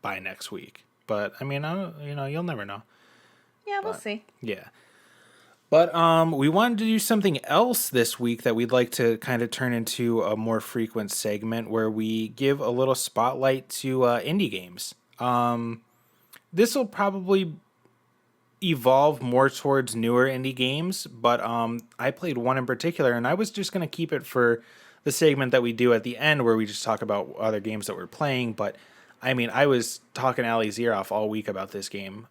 by next week. But I mean, you'll never know. Yeah, we'll see. Yeah. But we wanted to do something else this week that we'd like to kind of turn into a more frequent segment where we give a little spotlight to indie games. This will probably evolve more towards newer indie games, but I played one in particular, and I was just going to keep it for the segment that we do at the end where we just talk about other games that we're playing. But I mean, I was talking Ali's ear off all week about this game.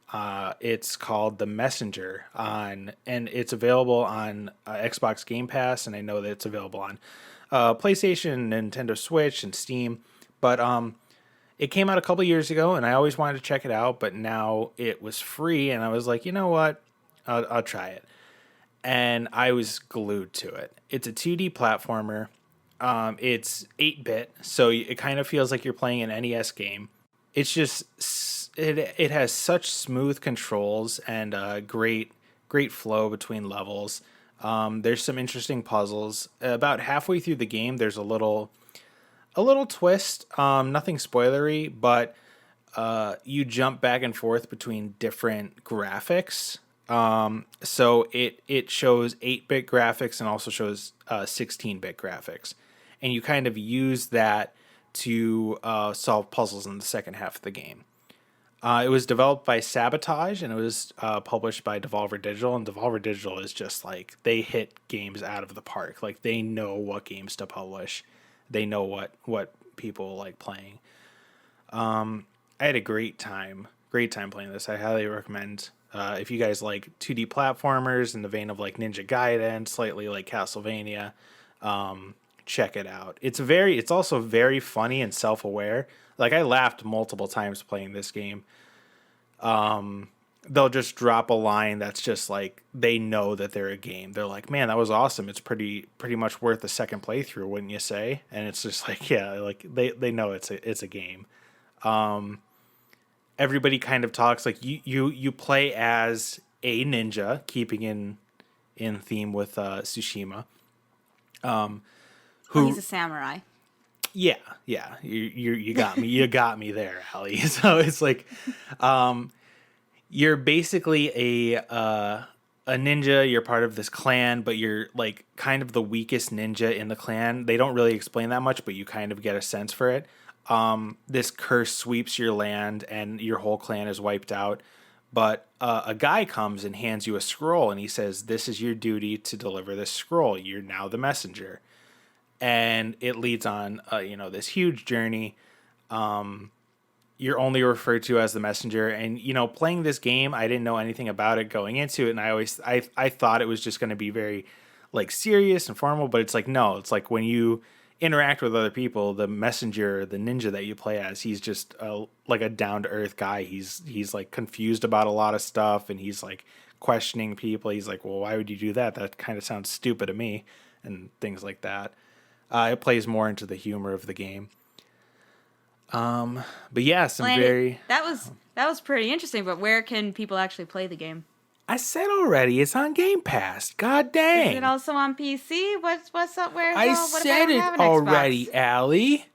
It's called The Messenger and it's available on Xbox Game Pass, and I know that it's available on PlayStation, Nintendo Switch, and Steam. But it came out a couple years ago, and I always wanted to check it out, but now it was free, and I was like, you know what? I'll try it. And I was glued to it. It's a 2D platformer. It's 8-bit, so it kind of feels like you're playing an NES game. It's just it has such smooth controls and great flow between levels. There's some interesting puzzles. About halfway through the game, there's a little twist. Nothing spoilery, but you jump back and forth between different graphics. So it shows 8-bit graphics and also shows 16-bit graphics. And you kind of use that to solve puzzles in the second half of the game. It was developed by Sabotage, and it was published by Devolver Digital. And Devolver Digital is just like, they hit games out of the park. Like, they know what games to publish. They know what people like playing. I had a great time playing this. I highly recommend if you guys like 2D platformers in the vein of like Ninja Gaiden, slightly like Castlevania. Check it out. It's also very funny and self-aware. Like I laughed multiple times playing this game. They'll just drop a line that's just like they know that they're a game. They're like, "Man, that was awesome. It's pretty much worth a second playthrough, wouldn't you say?" And it's just like, yeah, like they know it's a game. Everybody kind of talks like you play as a ninja, keeping in theme with Tsushima. He's a samurai. Yeah, you got me. You got me there, Ali. So it's like, you're basically a ninja. You're part of this clan, but you're like kind of the weakest ninja in the clan. They don't really explain that much, but you kind of get a sense for it. This curse sweeps your land, and your whole clan is wiped out. But a guy comes and hands you a scroll, and he says, "This is your duty to deliver this scroll. You're now the messenger." And it leads on, this huge journey. You're only referred to as the messenger. And, playing this game, I didn't know anything about it going into it. And I thought it was just going to be very, like, serious and formal. But it's like, no, it's like when you interact with other people, the messenger, the ninja that you play as, he's just like a down-to-earth guy. He's like, confused about a lot of stuff. And he's, like, questioning people. He's like, well, why would you do that? That kind of sounds stupid to me. And things like that. It plays more into the humor of the game. But yeah, that was pretty interesting. But where can people actually play the game? I said already, it's on Game Pass. God dang! Is it also on PC? What's up? Where's I said it already, Allie.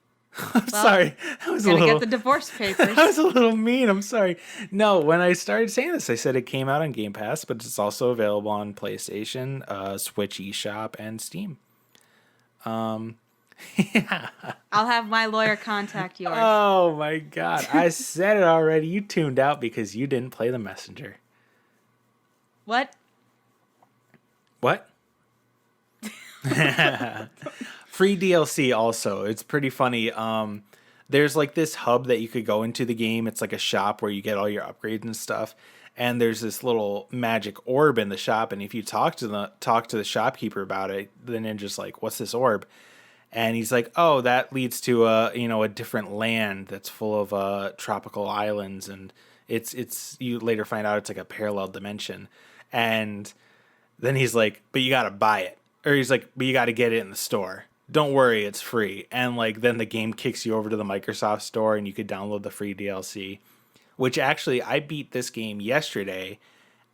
I'm sorry. That was a little. Get the divorce papers. That was a little mean. I'm sorry. No, when I started saying this, I said it came out on Game Pass, but it's also available on PlayStation, Switch eShop, and Steam. Yeah. I'll have my lawyer contact yours. Oh my god. I said it already. You tuned out because you didn't play the messenger. What? Free DLC also. It's pretty funny. there's like this hub that you could go into the game. It's like a shop where you get all your upgrades and stuff. And there's this little magic orb in the shop, and if you talk to the shopkeeper about it, the ninja's like, "What's this orb?" And he's like, "Oh, that leads to a different land that's full of tropical islands, and it's you later find out it's like a parallel dimension." And then he's like, "But you gotta buy it," or he's like, "But you gotta get it in the store. Don't worry, it's free." And like then the game kicks you over to the Microsoft store, and you could download the free DLC. Which actually, I beat this game yesterday,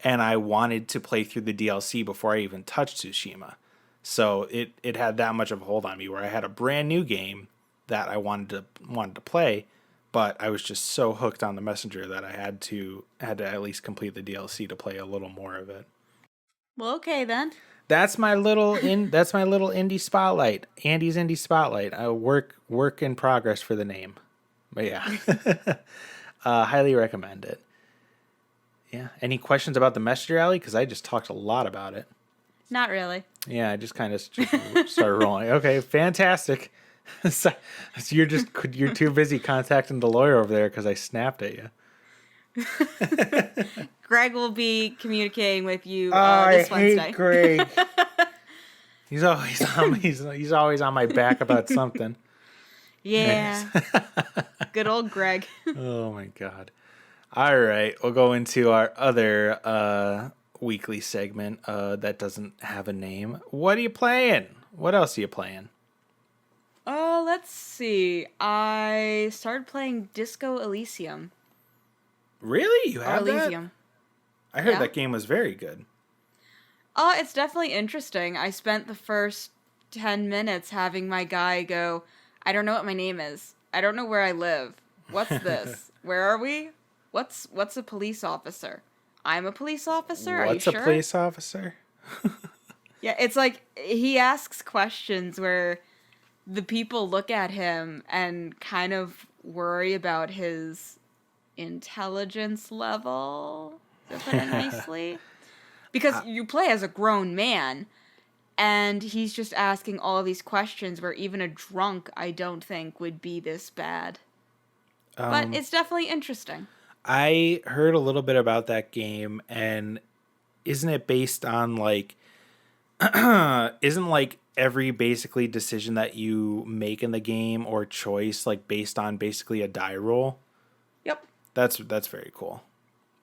and I wanted to play through the DLC before I even touched Tsushima. So it had that much of a hold on me, where I had a brand new game that I wanted to play, but I was just so hooked on the Messenger that I had to at least complete the DLC to play a little more of it. Well, okay then. That's my little indie spotlight. Andy's indie spotlight. I work in progress for the name, but yeah, highly recommend it. Yeah. Any questions about the Messenger, Alley? Because I just talked a lot about it. Not really. Yeah, I just kind of started rolling. Okay, fantastic. So you're too busy contacting the lawyer over there because I snapped at you. Greg will be communicating with you I this Wednesday. hate Greg. He's always on my back about something. Yeah. Good old Greg. Oh my God. All right, we'll go into our other weekly segment that doesn't have a name. What are you playing? What else are you playing? Let's see. I started playing Disco Elysium. Really? You have Elysium. that? I heard that game was very good. It's definitely interesting. I spent the first 10 minutes having my guy go, "I don't know what my name is. I don't know where I live. What's this? Where are we? What's a police officer? I'm a police officer? Are you sure?" What's a police officer? Yeah, it's like he asks questions where the people look at him and kind of worry about his intelligence level, to put it nicely. Because you play as a grown man, and he's just asking all of these questions where even a drunk, I don't think, would be this bad. But it's definitely interesting. I heard a little bit about that game, and isn't it based on like isn't like every basically decision that you make in the game or choice like based on basically a die roll? Yep. That's very cool.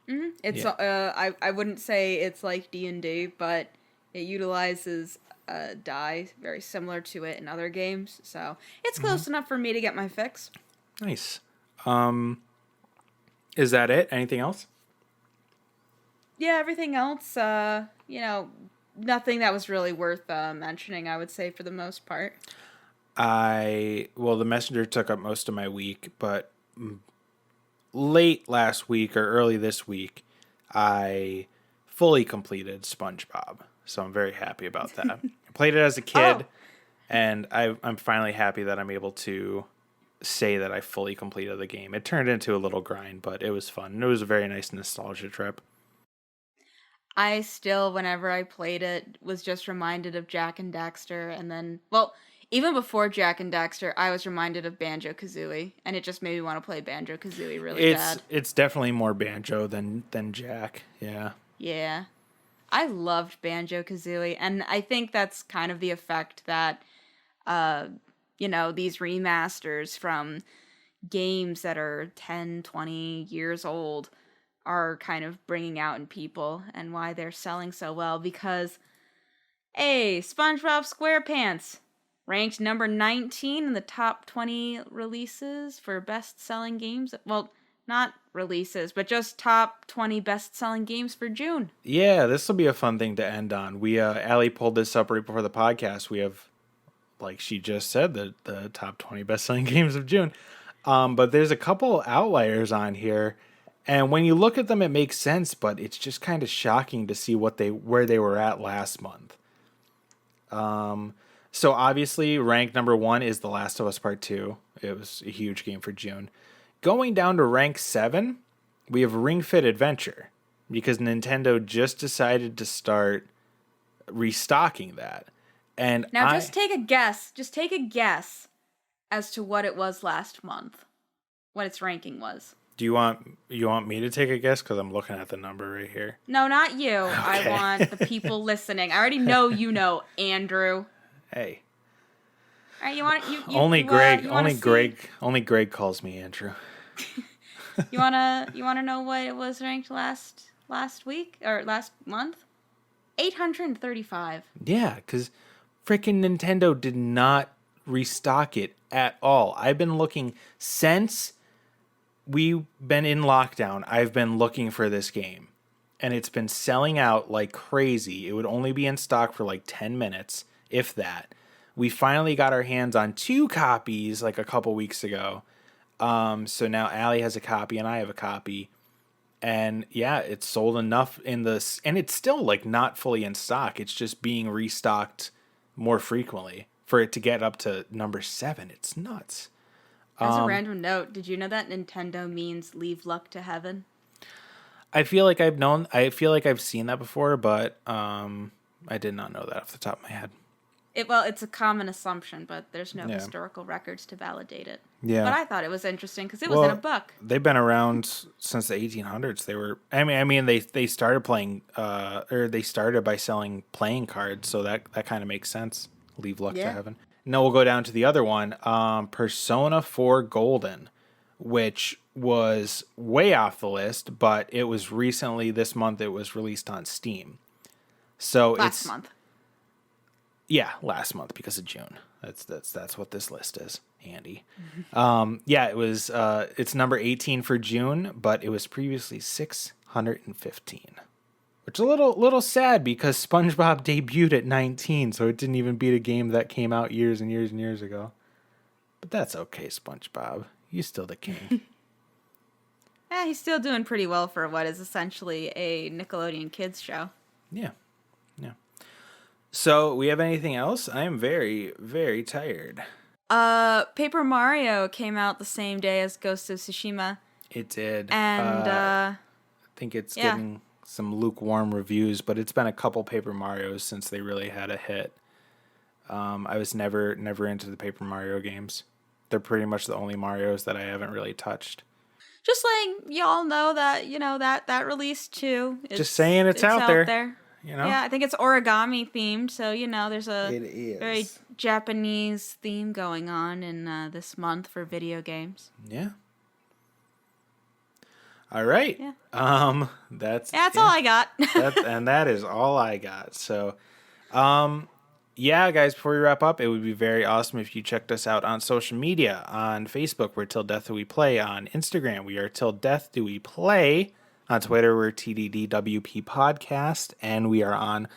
Mm-hmm. It's I wouldn't say it's like D&D, but it utilizes a die very similar to it in other games, so it's close enough for me to get my fix. Nice. Is that it? Anything else? Yeah, everything else, nothing that was really worth mentioning, I would say, for the most part. The Messenger took up most of my week, but late last week or early this week, I fully completed SpongeBob. So I'm very happy about that. I played it as a kid, and I'm finally happy that I'm able to say that I fully completed the game. It turned into a little grind, but it was fun. It was a very nice nostalgia trip. I still, whenever I played it, was just reminded of Jak and Daxter, and then, well, even before Jak and Daxter, I was reminded of Banjo-Kazooie, and it just made me want to play Banjo-Kazooie really bad. It's definitely more Banjo than Jak, yeah. Yeah. I loved Banjo-Kazooie, and I think that's kind of the effect that, these remasters from games that are 10, 20 years old are kind of bringing out in people and why they're selling so well, because, hey, SpongeBob SquarePants ranked number 19 in the top 20 releases for best-selling games. Well, not releases, but just top 20 best-selling games for June. Yeah, this will be a fun thing to end on. We Allie pulled this up right before the podcast. We have, like she just said, the top 20 best-selling games of June. But there's a couple outliers on here. And when you look at them, it makes sense, but it's just kind of shocking to see where they were at last month. So obviously, rank number 1 is The Last of Us Part 2. It was a huge game for June. Going down to rank 7, we have Ring Fit Adventure, because Nintendo just decided to start restocking that. And now, just take a guess. Just take a guess. as to what it was last month, what its ranking was. Do you want me to take a guess? Because I'm looking at the number right here. No, not you. Okay. I want the people listening. I already know you know, Andrew. Hey. All right, you want only Greg. you Only see? Greg. Only Greg calls me Andrew. You wanna know what it was ranked last week or last month? 835. Yeah, because freaking Nintendo did not restock it at all. I've been looking since we've been in lockdown. I've been looking for this game, and it's been selling out like crazy. It would only be in stock for like 10 minutes, if that. We finally got our hands on 2 copies like a couple weeks ago. So now Allie has a copy and I have a copy. And yeah, it's sold enough in this, and it's still like not fully in stock. It's just being restocked more frequently for it to get up to number 7. It's nuts. As a random note, did you know that Nintendo means leave luck to heaven? I feel like I've seen that before, but I did not know that off the top of my head. It's a common assumption, but there's no historical records to validate it. Yeah. But I thought it was interesting because it was in a book. They've been around since the 1800s. They were, they started playing, or they started by selling playing cards, so that kind of makes sense. Leave luck to heaven. Now we'll go down to the other one, Persona 4 Golden, which was way off the list, but it was recently, this month, it was released on Steam. So last month. Yeah, last month because of June. That's what this list is, Andy. It was it's number 18 for June, but it was previously 615. Which is a little sad because SpongeBob debuted at 19, so it didn't even beat a game that came out years and years and years ago. But that's okay, SpongeBob. You're still the king. Yeah, he's still doing pretty well for what is essentially a Nickelodeon kids show. Yeah. So, we have anything else? I am very, very tired. Paper Mario came out the same day as Ghost of Tsushima. It did. And I think it's getting some lukewarm reviews, but it's been a couple Paper Marios since they really had a hit. I was never into the Paper Mario games. They're pretty much the only Marios that I haven't really touched. Just letting y'all know that, that release too. Just saying it's out there. You know? Yeah, I think it's origami themed, so there's a it is. very Japanese theme going on in this month for video games. Yeah. All right. Yeah. That's all I got. And that is all I got. So, guys, before we wrap up, it would be very awesome if you checked us out on social media. On Facebook, we're Till Death Do We Play. On Instagram, we are Till Death Do We Play. On Twitter, we're TDDWP Podcast, and we are on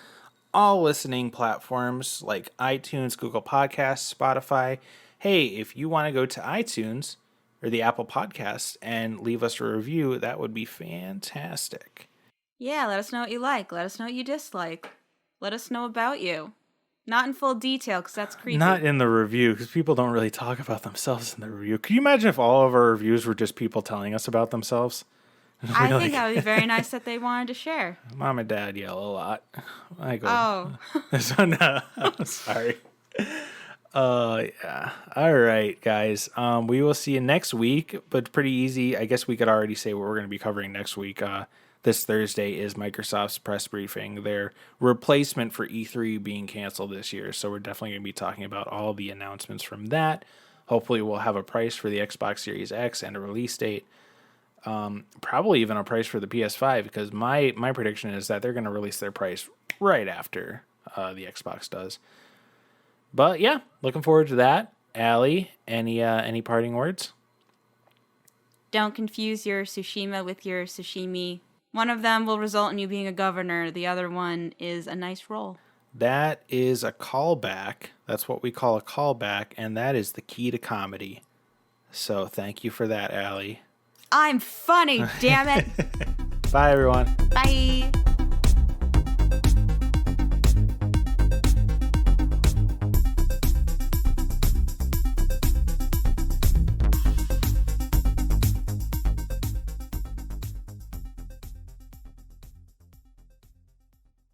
all listening platforms like iTunes, Google Podcasts, Spotify. Hey, if you want to go to iTunes or the Apple Podcasts and leave us a review, that would be fantastic. Yeah, let us know what you like. Let us know what you dislike. Let us know about you. Not in full detail, because that's creepy. Not in the review, because people don't really talk about themselves in the review. Could you imagine if all of our reviews were just people telling us about themselves? I think that would be very nice that they wanted to share. Mom and Dad yell a lot. I go. Oh. So no, I'm sorry. Yeah. All right, guys. We will see you next week, but pretty easy. I guess we could already say what we're going to be covering next week. This Thursday is Microsoft's press briefing, their replacement for E3 being canceled this year. So we're definitely going to be talking about all the announcements from that. Hopefully we'll have a price for the Xbox Series X and a release date. Probably even a price for the PS5, because my prediction is that they're going to release their price right after the Xbox does. But yeah, looking forward to that. Allie, any parting words? Don't confuse your Tsushima with your sashimi. One of them will result in you being a governor. The other one is a nice roll. That is a callback. That's what we call a callback, and that is the key to comedy. So thank you for that, Allie. I'm funny, damn it. Bye, everyone. Bye.